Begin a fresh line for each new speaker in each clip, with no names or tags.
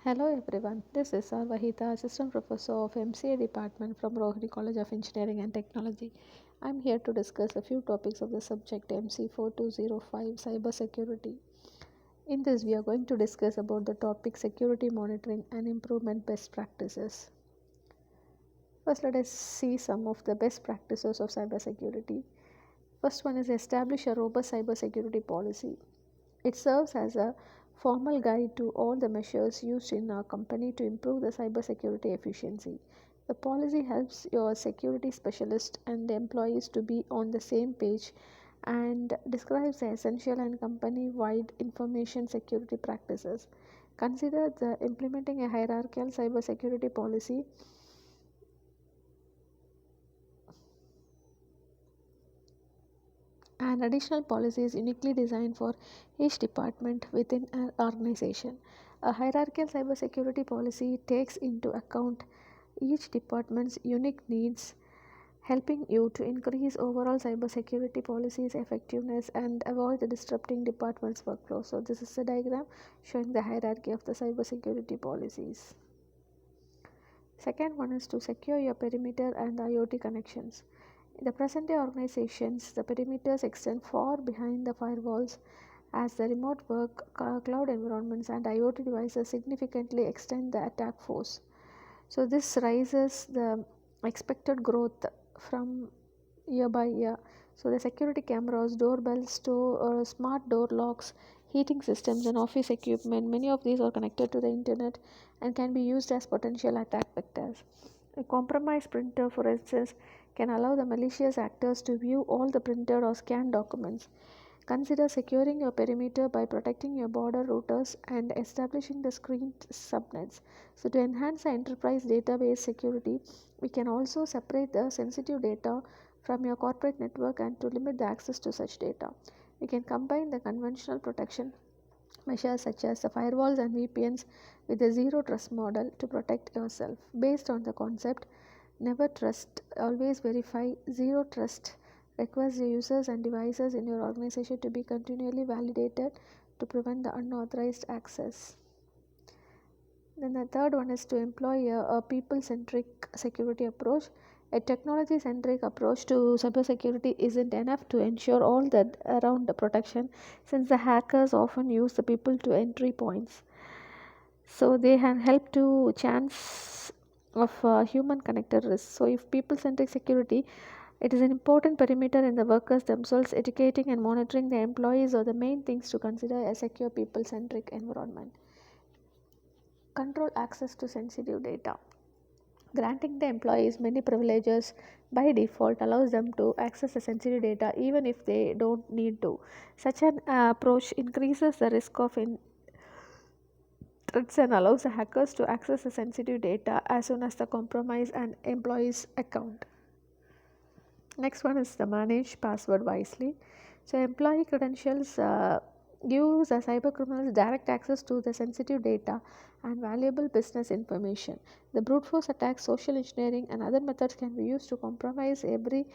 Hello everyone, this is Sarvahita, Assistant Professor of MCA Department from Rohini College of Engineering and Technology. I'm here to discuss a few topics of the subject MC4205 Cybersecurity. In this, we are going to discuss about the topic security monitoring and improvement best practices. First, let us see some of the best practices of cybersecurity. First one is establish a robust cybersecurity policy. It serves as a formal guide to all the measures used in our company to improve the cybersecurity efficiency. The policy helps your security specialist and the employees to be on the same page and describes the essential and company wide information security practices. Consider the implementing a hierarchical cybersecurity policy. An additional policy is uniquely designed for each department within an organization. A hierarchical cybersecurity policy takes into account each department's unique needs, helping you to increase overall cybersecurity policies effectiveness and avoid the disrupting department's workflow. So this is a diagram showing the hierarchy of the cybersecurity policies. Second one is to secure your perimeter and IoT connections. In the present day organizations, the perimeters extend far behind the firewalls as the remote work, cloud environments, and IoT devices significantly extend the attack force. So, this raises the expected growth from year by year. So, the security cameras, doorbells, smart door locks, heating systems, and office equipment, many of these are connected to the internet and can be used as potential attack vectors. A compromised printer, for instance, can allow the malicious actors to view all the printed or scanned documents. Consider securing your perimeter by protecting your border routers and establishing the screened subnets. So, to enhance the enterprise database security, we can also separate the sensitive data from your corporate network and to limit the access to such data. We can combine the conventional protection measures such as the firewalls and VPNs with the zero trust model to protect yourself. Based on the concept, never trust, always verify. Zero trust requires the users and devices in your organization to be continually validated to prevent the unauthorized access. Then the third one is to employ a people-centric security approach. A technology-centric approach to cybersecurity isn't enough to ensure all that around the protection, since the hackers often use the people to entry points. So they can help to chance of human connected risk. So if people-centric security, it is an important perimeter in the workers themselves. Educating and monitoring the employees are the main things to consider a secure people-centric environment. Control access to sensitive data. Granting the employees many privileges by default allows them to access the sensitive data even if they don't need to. Such an approach increases the risk of threats and allows the hackers to access the sensitive data as soon as the compromise an employee's account. Next one is the manage password wisely. So employee credentials gives the cyber criminals direct access to the sensitive data and valuable business information. The brute force attacks, social engineering, and other methods can be used to compromise every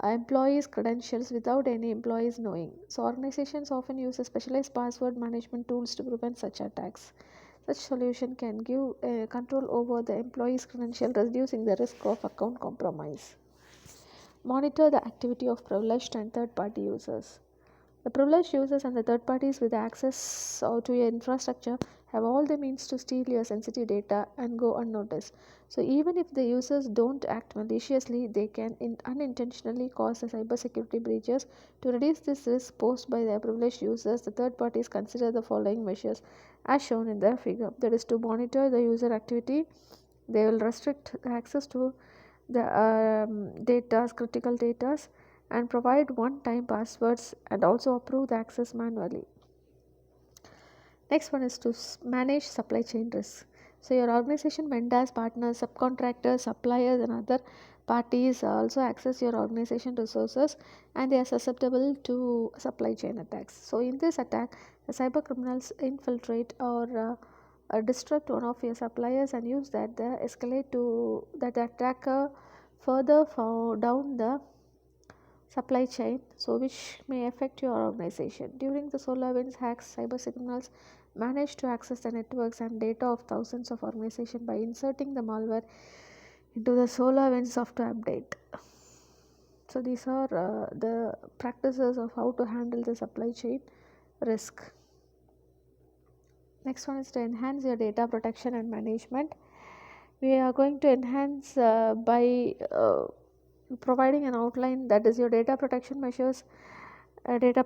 employee's credentials without any employees knowing. So organizations often use a specialized password management tools to prevent such attacks. Such solution can give control over the employee's credential, reducing the risk of account compromise. Monitor the activity of privileged and third-party users. The privileged users and the third parties with access to your infrastructure have all the means to steal your sensitive data and go unnoticed. So even if the users don't act maliciously, they can unintentionally cause the cybersecurity breaches. To reduce this risk posed by the privileged users, the third parties consider the following measures as shown in the figure. That is to monitor the user activity. They will restrict access to the data, critical data, and provide one-time passwords and also approve the access manually. Next one is to manage supply chain risks. So your organization vendors, partners, subcontractors, suppliers, and other parties also access your organization resources and they are susceptible to supply chain attacks. So in this attack, the cyber criminals infiltrate or disrupt one of your suppliers and use that the escalate to that attacker further down the supply chain, so which may affect your organization. During the SolarWinds hacks, cyber criminals manage to access the networks and data of thousands of organizations by inserting the malware into the SolarWinds software update. So these are the practices of how to handle the supply chain risk. Next one is to enhance your data protection and management. We are going to enhance by providing an outline, that is your data protection measures, data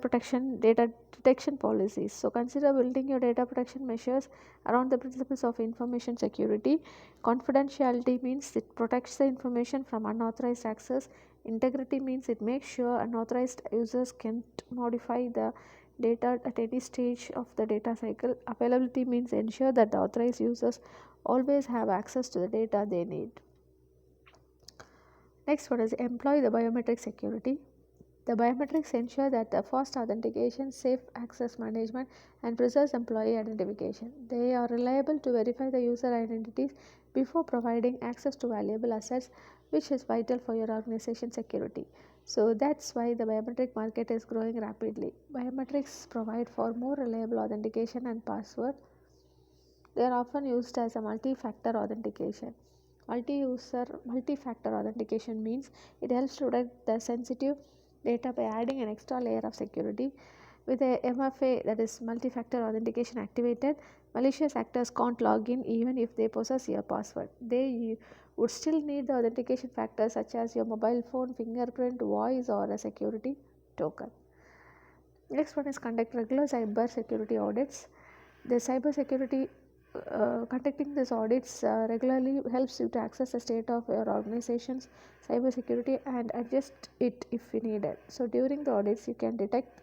detection policies. So consider building your data protection measures around the principles of information security. Confidentiality means it protects the information from unauthorized access. Integrity means it makes sure unauthorized users can't modify the data at any stage of the data cycle. Availability means ensure that the authorized users always have access to the data they need. Next one is employ the biometric security. The biometrics ensure that the fast authentication, safe access management, and preserves employee identification. They are reliable to verify the user identities before providing access to valuable assets, which is vital for your organization security. So that's why the biometric market is growing rapidly. Biometrics provide for more reliable authentication and password. They are often used as a multi-factor authentication. Multi-factor authentication means it helps to protect the sensitive data by adding an extra layer of security. With a MFA, that is multi-factor authentication, activated, malicious actors can't log in even if they possess your password. They would still need the authentication factors such as your mobile phone, fingerprint, voice, or a security token. Next one is conduct regular cyber security audits. The cyber security conducting these audits regularly helps you to access the state of your organization's cybersecurity and adjust it if needed. So during the audits, you can detect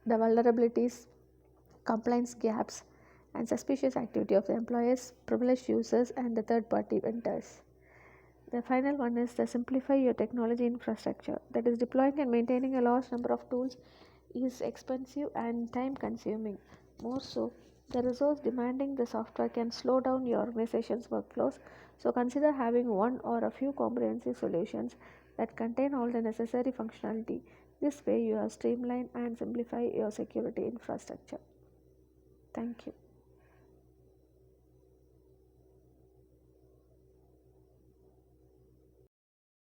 the vulnerabilities, compliance gaps, and suspicious activity of the employers, privileged users, and the third-party vendors. The final one is the simplify your technology infrastructure. That is, deploying and maintaining a large number of tools is expensive and time consuming. More so, the resource demanding the software can slow down your organization's workflows. So consider having one or a few comprehensive solutions that contain all the necessary functionality. This way you have streamlined and simplify your security infrastructure. Thank you.